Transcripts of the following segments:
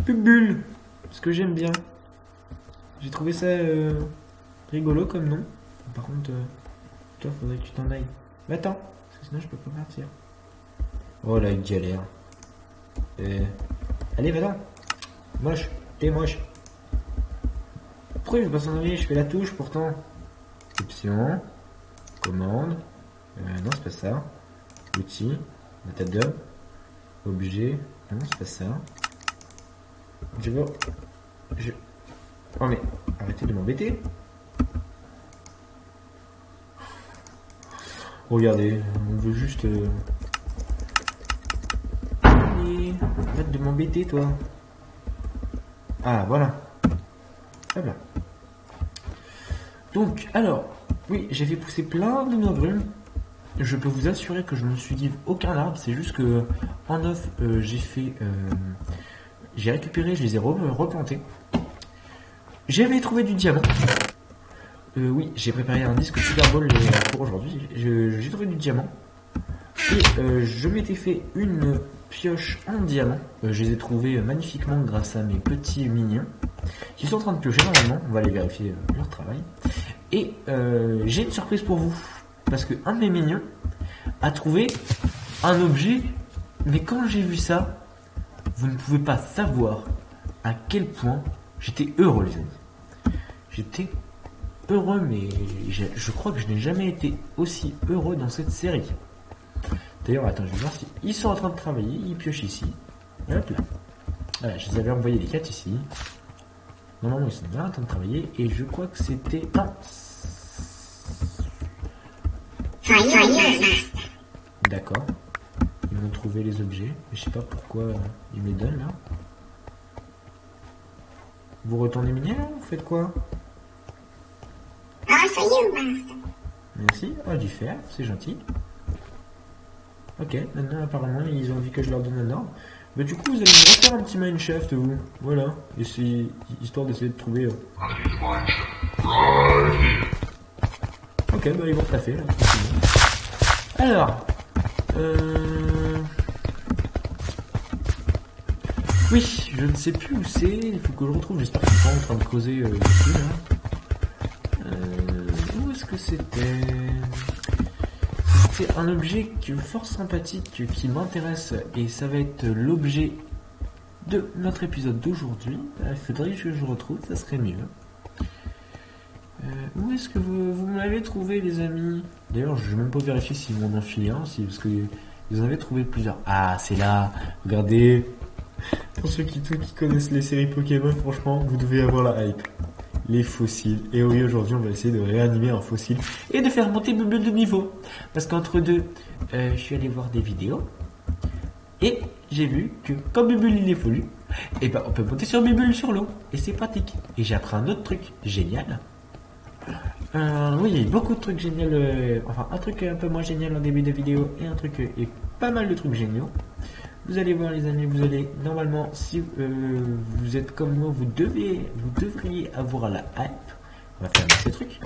Bubule. Parce que j'aime bien. J'ai trouvé ça rigolo comme nom. Par contre, toi, faudrait que tu t'en ailles. Mais attends, parce que sinon je peux pas partir. Oh là, il galère. Allez, va-t'en. Moche, t'es moche. Pourquoi je passe en aller? Je fais la touche pourtant. Option, commande. Non, c'est pas ça. Outil, metadome, objet. Non, c'est pas ça. Oh mais, arrêtez de m'embêter. Regardez, on veut juste... Allez, arrête de m'embêter, toi. Ah, voilà. Hop là. Donc, alors, oui, j'ai fait pousser plein de agrumes. Je peux vous assurer que je ne suis dit aucun arbre. C'est juste que en off, j'ai récupéré, je les ai replantés. J'avais trouvé du diamant. Oui, j'ai préparé un disque Super Bowl pour aujourd'hui. J'ai trouvé du diamant. Et je m'étais fait une pioche en diamant. Je les ai trouvés magnifiquement grâce à mes petits mignons qui sont en train de piocher normalement. On va aller vérifier leur travail. Et j'ai une surprise pour vous. Parce que un de mes mignons a trouvé un objet. Mais quand j'ai vu ça, vous ne pouvez pas savoir à quel point j'étais heureux, les amis. J'étais heureux, mais je crois que je n'ai jamais été aussi heureux dans cette série. D'ailleurs, attends, je vais voir si ils sont en train de travailler. Ils piochent ici. Et hop là. Voilà, je les avais envoyés les 4 ici. Normalement, ils sont bien en train de travailler. Et je crois que c'était... Non. D'accord. Ils m'ont trouvé les objets. Mais je sais pas pourquoi ils me les donnent là. Vous retournez miner là? Vous faites quoi? Merci. Oh, du fer, c'est gentil. Ok, maintenant apparemment ils ont dit que je leur donne un ordre. Mais du coup vous allez me refaire un petit mineshaft vous. Voilà. Histoire d'essayer de trouver... Ok, bah ils vont taffer là. Alors... Oui, je ne sais plus où c'est. Il faut que je retrouve. J'espère qu'ils sont pas en train de causer ici là. Où est-ce que c'était? C'est un objet fort sympathique qui m'intéresse et ça va être l'objet de notre épisode d'aujourd'hui. Il faudrait que je retrouve, ça serait mieux. Où est-ce que vous me l'avez trouvé, les amis? D'ailleurs, je vais même pas vérifier s'ils m'en ont filé un, parce que vous en avez trouvé plusieurs. Ah, c'est là. Regardez. Pour ceux qui connaissent les séries Pokémon, franchement, vous devez avoir la hype. Les fossiles. Et oui, aujourd'hui, on va essayer de réanimer un fossile et de faire monter Bubule de niveau. Parce qu'entre deux, je suis allé voir des vidéos et j'ai vu que quand Bubule il évolue, et ben on peut monter sur Bubule sur l'eau et c'est pratique. Et j'ai appris un autre truc génial. Oui, il y a beaucoup de trucs géniaux. Enfin, un truc un peu moins génial en début de vidéo et un truc et pas mal de trucs géniaux. Vous allez voir les amis, vous allez normalement, si vous êtes comme moi, vous devriez avoir la hype. On va faire ces trucs.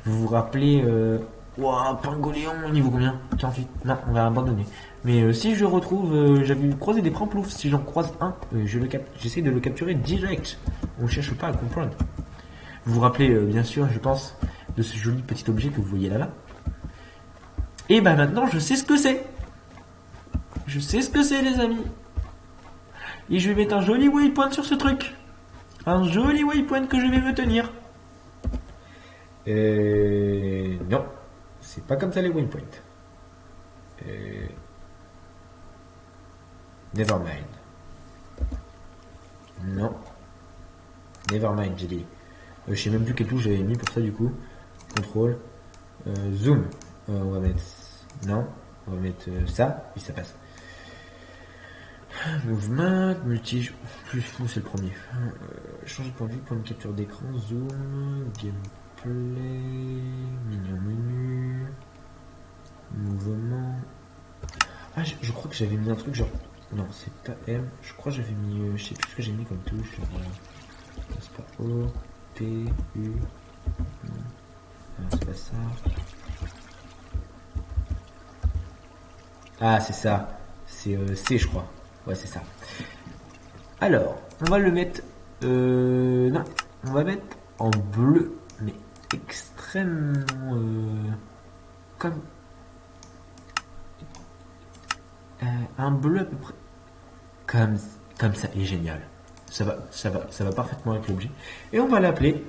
Vous vous rappelez, Pingoléon, niveau combien? 48. Non, on va abandonner. Mais si je retrouve, j'avais croisé des pramploufs. Si j'en croise un, j'essaie de le capturer direct. On ne cherche pas à comprendre. Vous vous rappelez, bien sûr, je pense, de ce joli petit objet que vous voyez là-bas. Et ben maintenant, je sais ce que c'est. Je sais ce que c'est, les amis. Et je vais mettre un joli waypoint sur ce truc. Un joli waypoint que je vais me tenir. Non. C'est pas comme ça les waypoints. Nevermind. Non. Nevermind, j'ai dit. Je sais même plus quel touche j'avais mis pour ça, du coup. Contrôle. Zoom. On va mettre... Non. On va mettre ça. Oui, ça passe. Mouvement, multi, plus c'est le premier. Changer de point de vue, point de capture d'écran, zoom, gameplay, mignon menu, mouvement. Ah, je crois que j'avais mis un truc genre. Non, c'est pas M. Je crois que j'avais mis. Je sais plus ce que j'ai mis comme touche. C'est pas O, T, U. Non, c'est pas ça. Ah, c'est ça. C'est C, je crois. Ouais, c'est ça. Alors, on va le mettre... non, on va mettre en bleu, mais extrêmement... comme... un bleu à peu près... Comme ça, il est génial. Ça va parfaitement avec l'objet. Et on va l'appeler...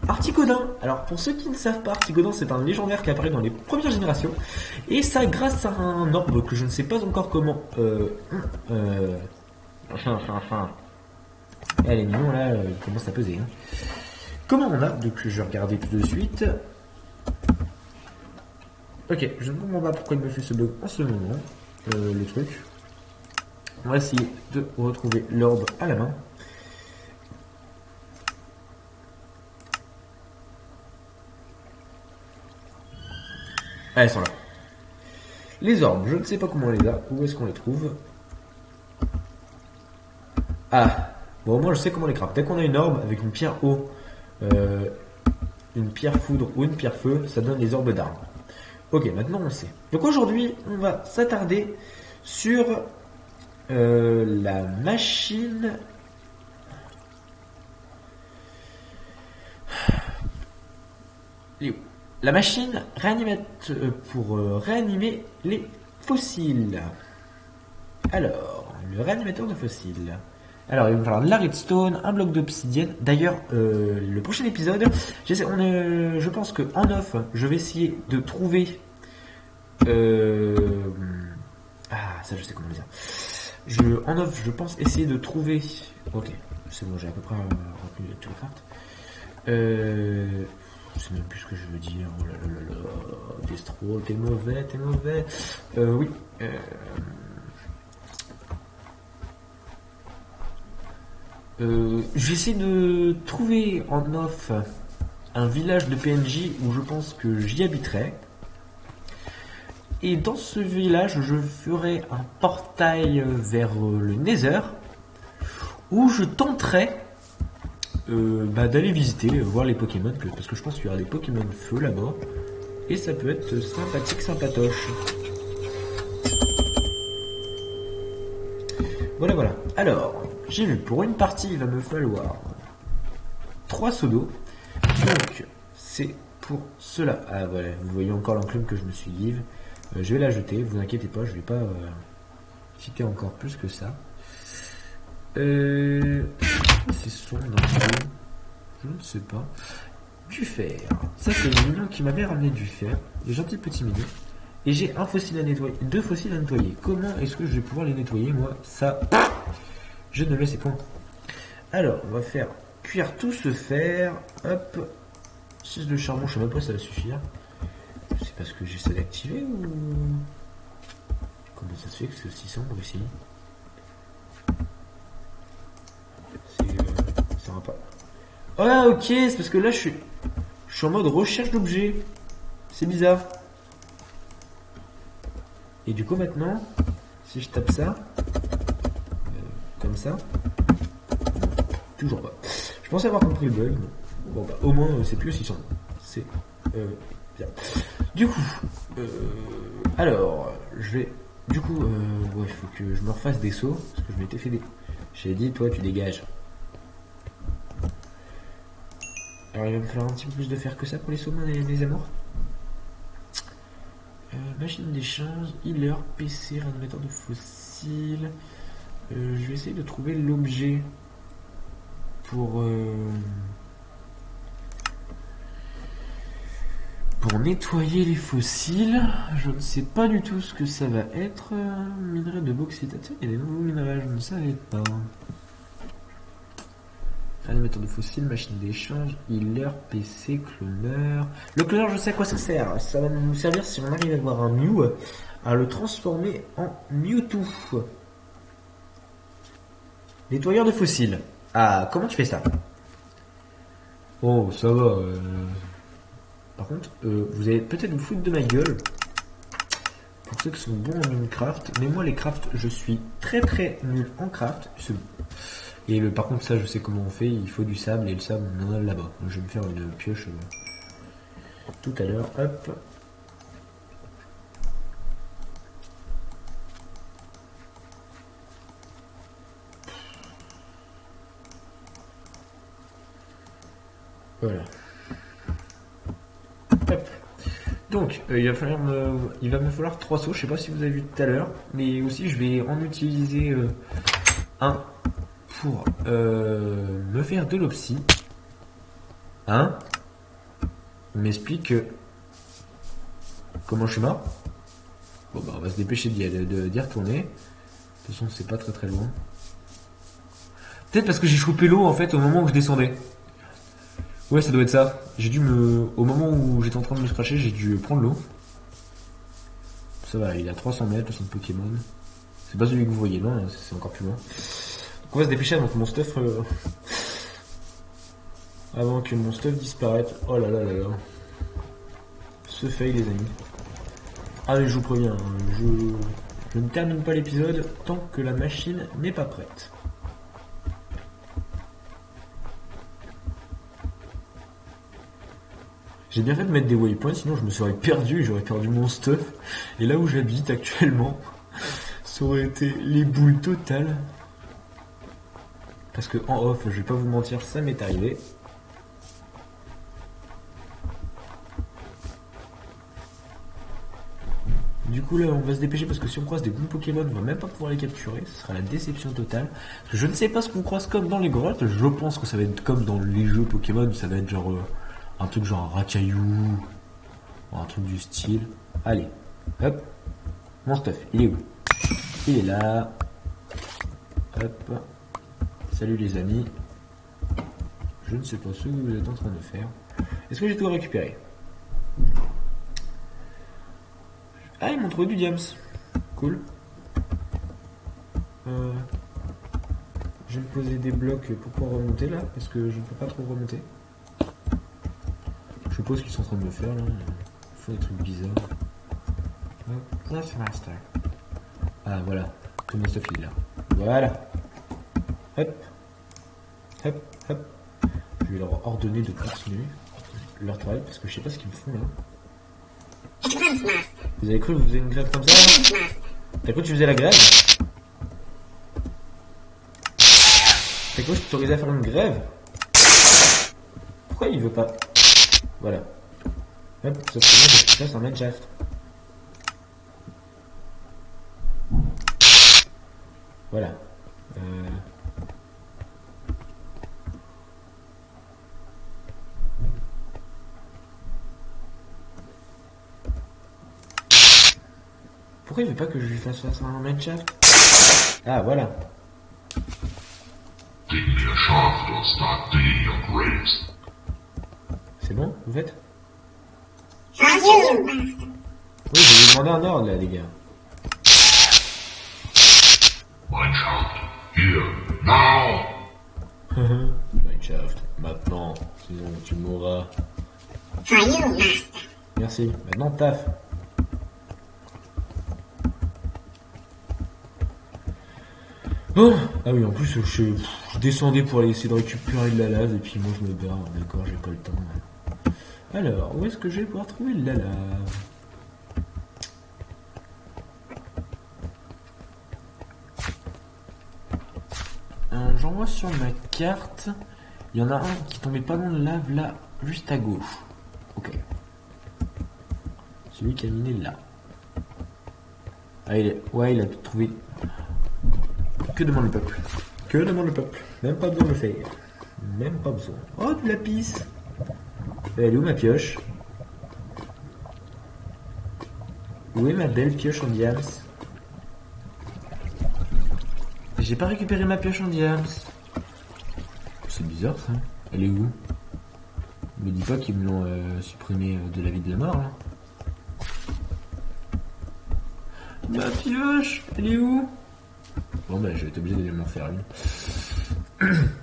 Articodin. Alors pour ceux qui ne savent pas, Articodin c'est un légendaire qui apparaît dans les premières générations. Et ça grâce à un orbe que je ne sais pas encore comment... Elle est mignon là, il commence à peser. Hein. Comment on a? Donc je vais regarder tout de suite. Ok, je ne comprends pas pourquoi il me fait ce bug en ce moment. Le truc. On va essayer de retrouver l'orbe à la main. Ah, elles sont là. Les orbes, je ne sais pas comment on les a. Où est-ce qu'on les trouve? Ah, bon, moi je sais comment les craft. Dès qu'on a une orbe avec une pierre eau, une pierre foudre ou une pierre feu, ça donne les orbes d'armes. Ok, maintenant on sait. Donc aujourd'hui, on va s'attarder sur la machine. La machine pour réanimer les fossiles. Alors, le réanimateur de fossiles. Alors, il va me falloir de la redstone, un bloc d'obsidienne. D'ailleurs, le prochain épisode, je pense que en off, je vais essayer de trouver. Ça, je sais comment dire. En off, je pense essayer de trouver. Ok, c'est bon, j'ai à peu près retenu toutes les cartes. Je sais même plus ce que je veux dire. Oh là là là là. Destro, t'es mauvais, t'es mauvais. Oui. Je vais essayer de trouver en off un village de PNJ où je pense que j'y habiterai. Et dans ce village, je ferai un portail vers le Nether où je tenterai d'aller visiter, voir les Pokémon, parce que je pense qu'il y aura des Pokémon feu là-bas. Et ça peut être sympathique, sympatoche. Voilà, voilà. Alors, j'ai vu, pour une partie, il va me falloir 3 seaux d'eau. Donc, c'est pour cela. Ah, voilà, vous voyez encore l'enclume que je me suis give. Je vais la jeter, vous inquiétez pas, je vais pas citer encore plus que ça. C'est sombre dans le jeu. Je ne sais pas. Du fer. Ça, c'est le mignon qui m'avait ramené du fer. Les gentils petits mignons. Et j'ai un fossile à nettoyer. 2 fossiles à nettoyer. Comment est-ce que je vais pouvoir les nettoyer, moi? Ça, je ne le sais point. Alors, on va faire cuire tout ce fer. Hop. 6 de charbon, je sais même pas si ça va suffire. C'est parce que j'essaie d'activer ou... Comment ça se fait que c'est aussi sombre ici? Ça va pas. Ah ok, c'est parce que là je suis en mode recherche d'objets. C'est bizarre. Et du coup maintenant, si je tape ça, comme ça, toujours pas. Je pensais avoir compris le bug. Bon bah au moins c'est plus aussi sombre. C'est bien. Du coup, alors je vais... Du coup, ouais, il faut que je me refasse des sauts, parce que je m'étais fait des... J'ai dit, toi tu dégages. Alors il va me falloir un petit peu plus de fer que ça pour les sauts, les amours. Machine d'échange, healer, PC, réanimateur de fossiles. Je vais essayer de trouver l'objet pour nettoyer les fossiles. Je ne sais pas du tout ce que ça va être. Minerai de bauxite. Il y a des nouveaux minerais, je ne savais pas. Réanimateur de fossiles, machine d'échange, healer, PC, cloneur. Le cloneur, je sais à quoi ça sert. Ça va nous servir si on arrive à avoir un Mew, à le transformer en Mewtwo. Nettoyeur de fossiles. Ah, comment tu fais ça? Oh, ça va. Par contre, vous allez peut-être vous foutre de ma gueule. Pour ceux qui sont bons en Minecraft. Mais moi, les crafts, je suis très très nul en craft. Et par contre, ça, je sais comment on fait. Il faut du sable et le sable, on en a là-bas. Donc, je vais me faire une pioche tout à l'heure. Hop. Voilà. Hop. Donc, il va me falloir 3 sauts. Je sais pas si vous avez vu tout à l'heure, mais aussi je vais en utiliser un pour me faire de l'opsie. Hein? On m'explique comment je suis mort. Bon bah on va se dépêcher d'y retourner. De toute façon c'est pas très très loin. Peut-être parce que j'ai chopé l'eau en fait au moment où je descendais. Ouais, ça doit être ça. Au moment où j'étais en train de me scratcher, j'ai dû prendre l'eau. Ça va, il est à 300 mètres, son Pokémon. C'est pas celui que vous voyez loin, c'est encore plus loin. Donc on va se dépêcher avant que mon stuff... avant que mon stuff disparaisse. Oh là là là là. Ce fail les amis. Ah mais je vous préviens, je ne termine pas l'épisode tant que la machine n'est pas prête. J'ai bien fait de mettre des waypoints, sinon je me serais perdu, j'aurais perdu mon stuff. Et là où j'habite actuellement, ça aurait été les boules totales. Parce que en off, je vais pas vous mentir, ça m'est arrivé. Du coup là on va se dépêcher parce que si on croise des boules Pokémon, on va même pas pouvoir les capturer, ce sera la déception totale. Parce que je ne sais pas ce qu'on croise comme dans les grottes, je pense que ça va être comme dans les jeux Pokémon, ça va être genre un truc genre un racaillou, un truc du style. Allez, hop, mon stuff, il est où? Il est là. Hop, salut les amis. Je ne sais pas ce que vous êtes en train de faire. Est-ce que j'ai tout récupéré? Ah, ils m'ont trouvé du diams. Cool. Je vais me poser des blocs pour pouvoir remonter là, parce que je ne peux pas trop remonter. Je suppose qu'ils sont en train de me faire là. Ils font des trucs bizarres. Master. Ah voilà. Tout mon stuff il est là. Voilà. Hop. Hop, hop. Je vais leur ordonner de continuer leur travail, parce que je sais pas ce qu'ils me font là. Vous avez cru que vous faisiez une grève comme ça? T'as cru que tu faisais la grève? T'as cru que je t'autorisais à faire une grève? Pourquoi il veut pas? Voilà. Hop, sauf que moi j'ai fait ça sans Mineshaft. Voilà. Pourquoi il veut pas que je lui fasse ça sans Mineshaft? Ah voilà. C'est bon, vous faites? Oui, je vais vous demander un ordre là, les gars. Mineshaft, here, now! Mineshaft, maintenant, sinon tu mourras. Merci, maintenant taf. Bon, ah oui, en plus je descendais pour aller essayer de récupérer de la lave et puis moi je me barre, d'accord, j'ai pas le temps. Alors, où est-ce que je vais pouvoir trouver de la lave? J'en vois sur ma carte, il y en a un qui tombait pas dans de lave là, juste à gauche. Ok. Celui qui a miné là. Ah, ouais, il a trouvé. Que demande le peuple? Que demande le peuple? Même pas besoin de le faire. Même pas besoin. Oh, de la pisse. Elle est où ma pioche? Où est ma belle pioche en diams? J'ai pas récupéré ma pioche en diams. C'est bizarre ça. Elle est où? Me dis pas qu'ils me l'ont supprimé de la vie de la mort là. Ma pioche, elle est où? Bon bah je vais être obligé d'aller m'en faire une.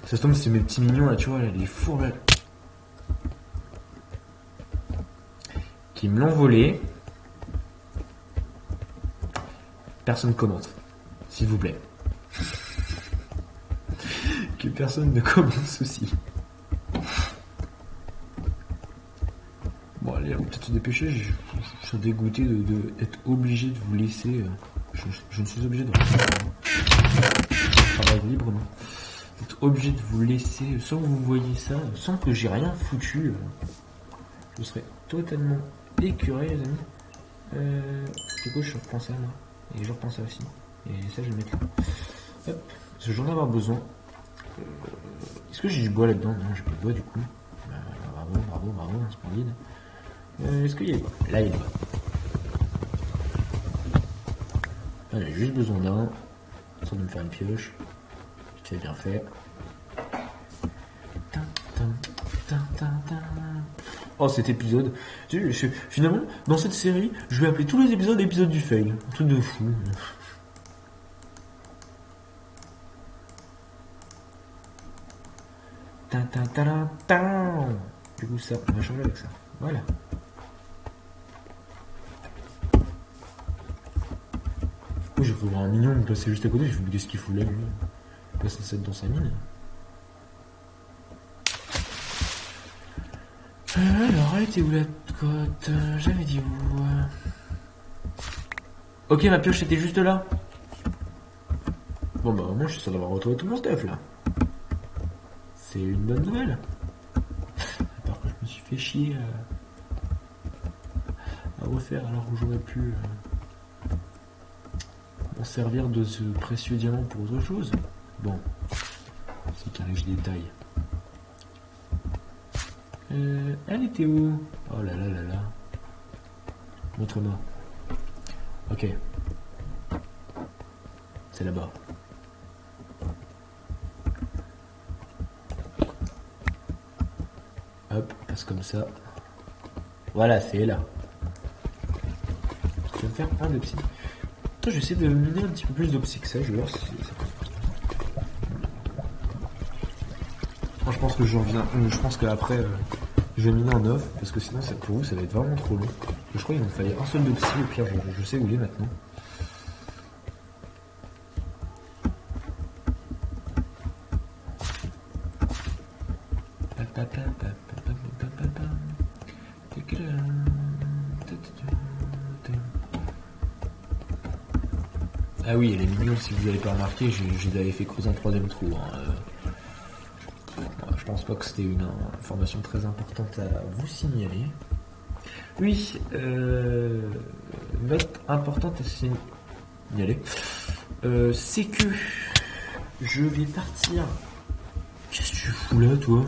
Ça se tombe, c'est mes petits mignons là, tu vois, là, les fours là. Qui me l'ont volé. Personne commente. S'il vous plaît. Que personne ne commente ceci. Bon allez, on va peut-être se dépêcher, je suis dégoûté d'être obligé de vous laisser. Je ne suis obligé de travailler librement. Vous êtes obligé de vous laisser sans que vous voyez ça, sans que j'ai rien foutu. Je serais totalement écœuré, les amis. Du coup, je reprends ça là. Et je reprends ça aussi. Et ça, je vais le mettre là. Hop. Parce que j'en ai avoir besoin. Est-ce que j'ai du bois là-dedans? Non, j'ai pas de bois du coup. Bravo, splendide. Est-ce qu'il y a du bois? Là, il y a du bois. J'en ai juste besoin d'un. Sans de me faire une pioche. C'est bien fait. Oh, cet épisode. Finalement, dans cette série, je vais appeler tous les épisodes du fail. Un truc de fou. Du coup, ça, on va changer avec ça. Voilà. Oh, j'ai cru voir un mignon me passer juste à côté. J'ai fait, mais qu'est-ce qu'il fout là, lui? Il passe cette dans sa mine. Alors, elle était où la côte? J'avais dit où? Ok, ma pioche était juste là. Bon, bah, moi, je suis sûr d'avoir retrouvé tout mon stuff là. C'est une bonne nouvelle. Par contre, je me suis fait chier à refaire alors que j'aurais pu m'en servir de ce précieux diamant pour autre chose. Bon, c'est qu'un riche détail. Elle était où? Oh là là là là. Montre-moi. Ok. C'est là-bas. Hop, passe comme ça. Voilà, c'est là. Je vais me faire un d'obsidian. Attends, je vais essayer de miner un petit peu plus d'obsidian que ça. Je vais voir si ça. Moi, je pense que je reviens. Je pense qu'après, je vais miner en off. Parce que sinon, pour vous, ça va être vraiment trop long. Je crois qu'il me fallait un seul d'obsidian. Au pire, je sais où il est maintenant. Ah oui, elle est mignonne, si vous n'avez pas remarqué, je les avais fait creuser un troisième trou. Je pense pas que c'était une information très importante à vous signaler. Oui, note importante à signaler, c'est que je vais partir. Qu'est-ce que tu fous là, toi?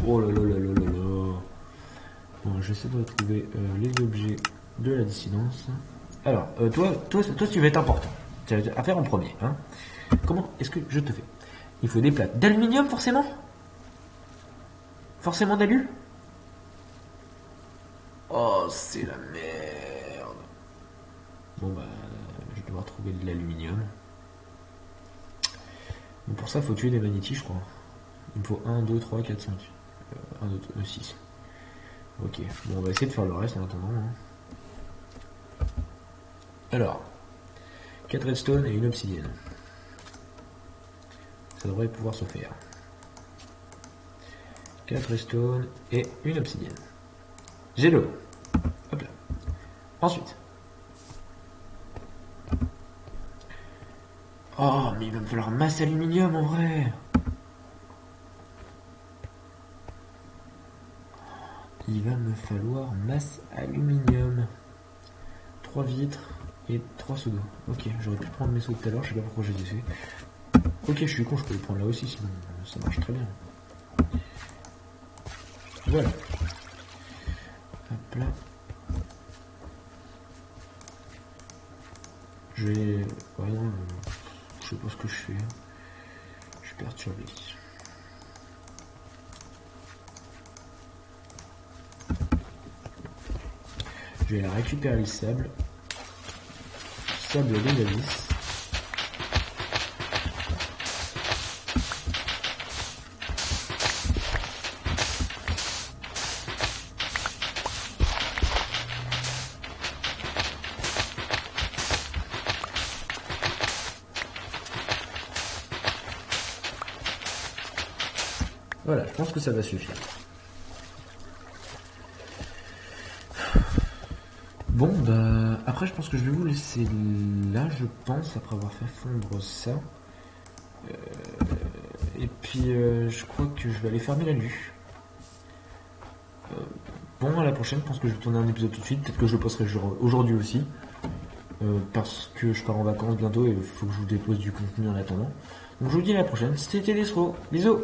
Oh là là là là là là. Bon, j'essaie de retrouver les objets de la dissidence. Alors, toi, tu vas être important. Tu as à faire en premier. Hein. Comment est-ce que je te fais? Il faut des plaques d'aluminium, forcément? Forcément d'alu? Oh, c'est la merde. Bon, bah, je vais devoir trouver de l'aluminium. Bon, pour ça, il faut tuer des magnétis, je crois. Il me faut 1, 2, 3, 4, 5. 1, 2, 6. Ok, bon, on va essayer de faire le reste en attendant. Hein. Alors, 4 redstone et une obsidienne. Ça devrait pouvoir se faire. 4 redstone et une obsidienne. J'ai l'eau. Hop là. Ensuite. Oh, mais il va me falloir masse aluminium en vrai. Il va me falloir masse aluminium. 3 vitres et 3 seaux d'eau. Ok, j'aurais pu prendre mes seaux de tout à l'heure, je sais pas pourquoi j'ai dit ça. Ok, je suis con, je peux les prendre là aussi, sinon ça marche très bien. Voilà. Hop là. Je vais... Voyons, je sais pas ce que je fais. Je suis perturbé. Je vais récupérer le sable. Sable de la vis. Voilà, je pense que ça va suffire. Bon, bah, après, je pense que je vais vous laisser là, je pense, après avoir fait fondre ça. Et puis, je crois que je vais aller fermer la nuit. Bon, à la prochaine, je pense que je vais tourner un épisode tout de suite. Peut-être que je le posterai aujourd'hui aussi. Parce que je pars en vacances bientôt et il faut que je vous dépose du contenu en attendant. Donc, je vous dis à la prochaine. C'était Destro. Bisous!